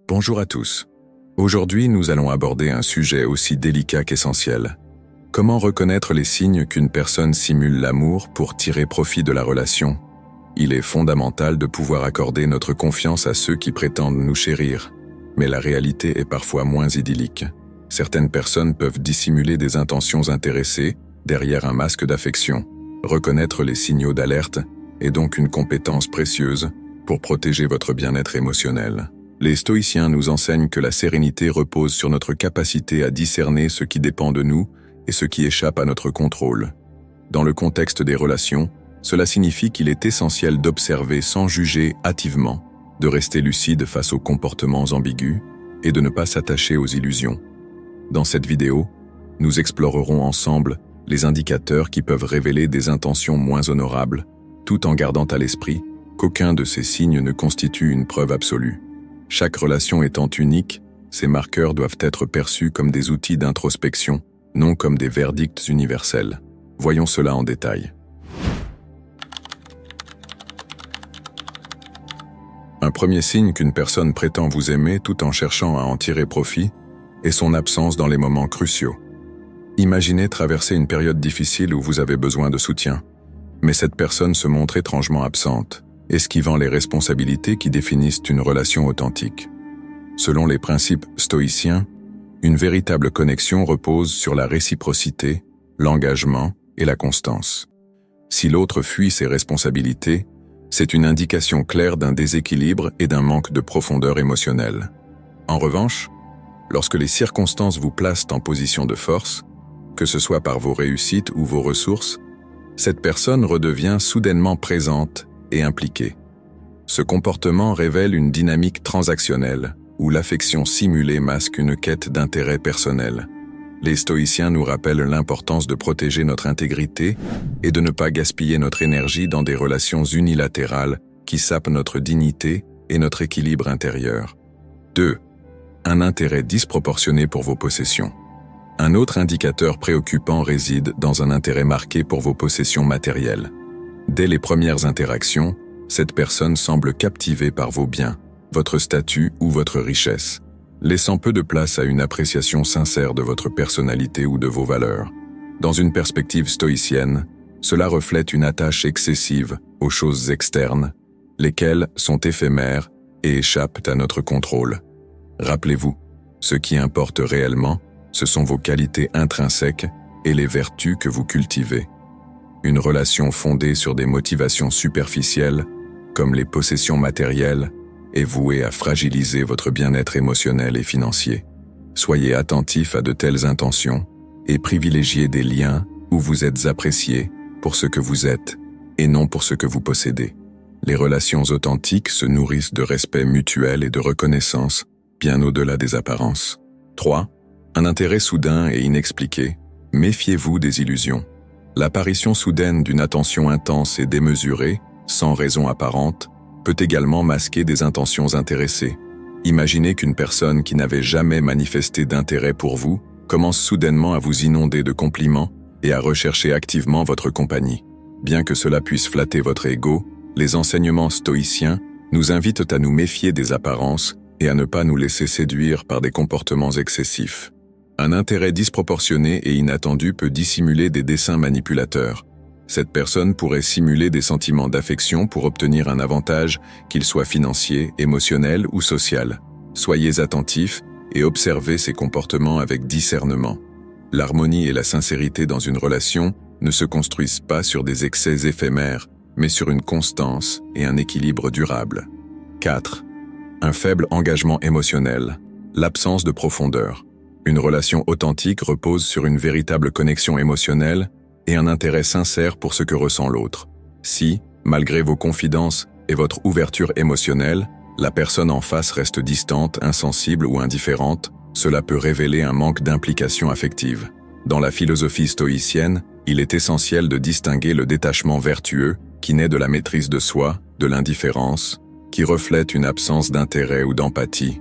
Bonjour à tous. Aujourd'hui, nous allons aborder un sujet aussi délicat qu'essentiel. Comment reconnaître les signes qu'une personne simule l'amour pour tirer profit de la relation? Il est fondamental de pouvoir accorder notre confiance à ceux qui prétendent nous chérir. Mais la réalité est parfois moins idyllique. Certaines personnes peuvent dissimuler des intentions intéressées derrière un masque d'affection. Reconnaître les signaux d'alerte est donc une compétence précieuse pour protéger votre bien-être émotionnel. Les stoïciens nous enseignent que la sérénité repose sur notre capacité à discerner ce qui dépend de nous et ce qui échappe à notre contrôle. Dans le contexte des relations, cela signifie qu'il est essentiel d'observer sans juger hâtivement, de rester lucide face aux comportements ambigus et de ne pas s'attacher aux illusions. Dans cette vidéo, nous explorerons ensemble les indicateurs qui peuvent révéler des intentions moins honorables, tout en gardant à l'esprit qu'aucun de ces signes ne constitue une preuve absolue. Chaque relation étant unique, ces marqueurs doivent être perçus comme des outils d'introspection, non comme des verdicts universels. Voyons cela en détail. Un premier signe qu'une personne prétend vous aimer tout en cherchant à en tirer profit est son absence dans les moments cruciaux. Imaginez traverser une période difficile où vous avez besoin de soutien, mais cette personne se montre étrangement absente, esquivant les responsabilités qui définissent une relation authentique. Selon les principes stoïciens, une véritable connexion repose sur la réciprocité, l'engagement et la constance. Si l'autre fuit ses responsabilités, c'est une indication claire d'un déséquilibre et d'un manque de profondeur émotionnelle. En revanche, lorsque les circonstances vous placent en position de force, que ce soit par vos réussites ou vos ressources, cette personne redevient soudainement présente et impliquée. Ce comportement révèle une dynamique transactionnelle, où l'affection simulée masque une quête d'intérêt personnel. Les stoïciens nous rappellent l'importance de protéger notre intégrité et de ne pas gaspiller notre énergie dans des relations unilatérales qui sapent notre dignité et notre équilibre intérieur. 2. Un intérêt disproportionné pour vos possessions. Un autre indicateur préoccupant réside dans un intérêt marqué pour vos possessions matérielles. Dès les premières interactions, cette personne semble captivée par vos biens, votre statut ou votre richesse, laissant peu de place à une appréciation sincère de votre personnalité ou de vos valeurs. Dans une perspective stoïcienne, cela reflète une attache excessive aux choses externes, lesquelles sont éphémères et échappent à notre contrôle. Rappelez-vous, ce qui importe réellement, ce sont vos qualités intrinsèques et les vertus que vous cultivez. Une relation fondée sur des motivations superficielles, comme les possessions matérielles, est vouée à fragiliser votre bien-être émotionnel et financier. Soyez attentif à de telles intentions et privilégiez des liens où vous êtes apprécié pour ce que vous êtes et non pour ce que vous possédez. Les relations authentiques se nourrissent de respect mutuel et de reconnaissance, bien au-delà des apparences. 3. Un intérêt soudain et inexpliqué. Méfiez-vous des illusions. L'apparition soudaine d'une attention intense et démesurée, sans raison apparente, peut également masquer des intentions intéressées. Imaginez qu'une personne qui n'avait jamais manifesté d'intérêt pour vous commence soudainement à vous inonder de compliments et à rechercher activement votre compagnie. Bien que cela puisse flatter votre ego, les enseignements stoïciens nous invitent à nous méfier des apparences et à ne pas nous laisser séduire par des comportements excessifs. Un intérêt disproportionné et inattendu peut dissimuler des desseins manipulateurs. Cette personne pourrait simuler des sentiments d'affection pour obtenir un avantage, qu'il soit financier, émotionnel ou social. Soyez attentifs et observez ces comportements avec discernement. L'harmonie et la sincérité dans une relation ne se construisent pas sur des excès éphémères, mais sur une constance et un équilibre durable. 4. Un faible engagement émotionnel, l'absence de profondeur. Une relation authentique repose sur une véritable connexion émotionnelle et un intérêt sincère pour ce que ressent l'autre. Si, malgré vos confidences et votre ouverture émotionnelle, la personne en face reste distante, insensible ou indifférente, cela peut révéler un manque d'implication affective. Dans la philosophie stoïcienne, il est essentiel de distinguer le détachement vertueux, qui naît de la maîtrise de soi, de l'indifférence, qui reflète une absence d'intérêt ou d'empathie.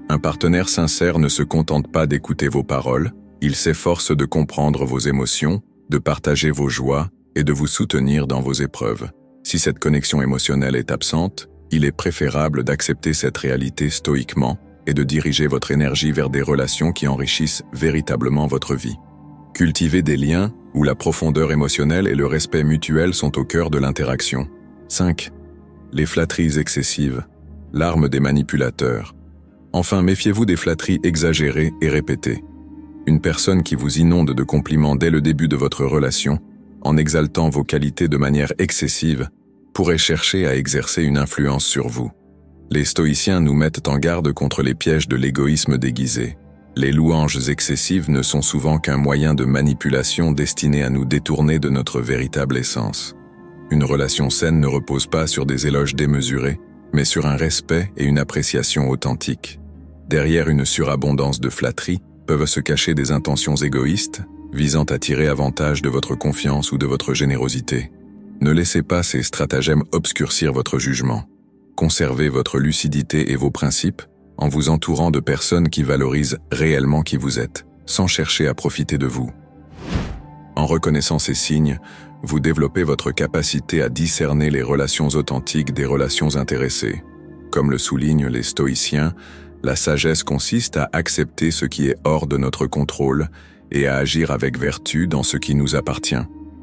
Un partenaire sincère ne se contente pas d'écouter vos paroles, il s'efforce de comprendre vos émotions, de partager vos joies et de vous soutenir dans vos épreuves. Si cette connexion émotionnelle est absente, il est préférable d'accepter cette réalité stoïquement et de diriger votre énergie vers des relations qui enrichissent véritablement votre vie. Cultivez des liens où la profondeur émotionnelle et le respect mutuel sont au cœur de l'interaction. 5. Les flatteries excessives, l'arme des manipulateurs. Enfin, méfiez-vous des flatteries exagérées et répétées. Une personne qui vous inonde de compliments dès le début de votre relation, en exaltant vos qualités de manière excessive, pourrait chercher à exercer une influence sur vous. Les stoïciens nous mettent en garde contre les pièges de l'égoïsme déguisé. Les louanges excessives ne sont souvent qu'un moyen de manipulation destiné à nous détourner de notre véritable essence. Une relation saine ne repose pas sur des éloges démesurés, mais sur un respect et une appréciation authentiques. Derrière une surabondance de flatteries peuvent se cacher des intentions égoïstes, visant à tirer avantage de votre confiance ou de votre générosité. Ne laissez pas ces stratagèmes obscurcir votre jugement. Conservez votre lucidité et vos principes en vous entourant de personnes qui valorisent réellement qui vous êtes, sans chercher à profiter de vous. En reconnaissant ces signes, vous développez votre capacité à discerner les relations authentiques des relations intéressées. Comme le soulignent les stoïciens, la sagesse consiste à accepter ce qui est hors de notre contrôle et à agir avec vertu dans ce qui nous appartient.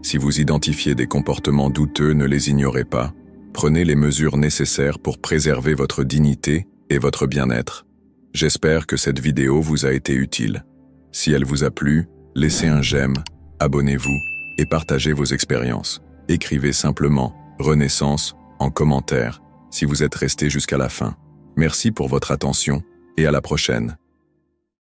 Si vous identifiez des comportements douteux, ne les ignorez pas. Prenez les mesures nécessaires pour préserver votre dignité et votre bien-être. J'espère que cette vidéo vous a été utile. Si elle vous a plu, laissez un j'aime, abonnez-vous et partagez vos expériences. Écrivez simplement « Renaissance » en commentaire si vous êtes resté jusqu'à la fin. Merci pour votre attention et à la prochaine.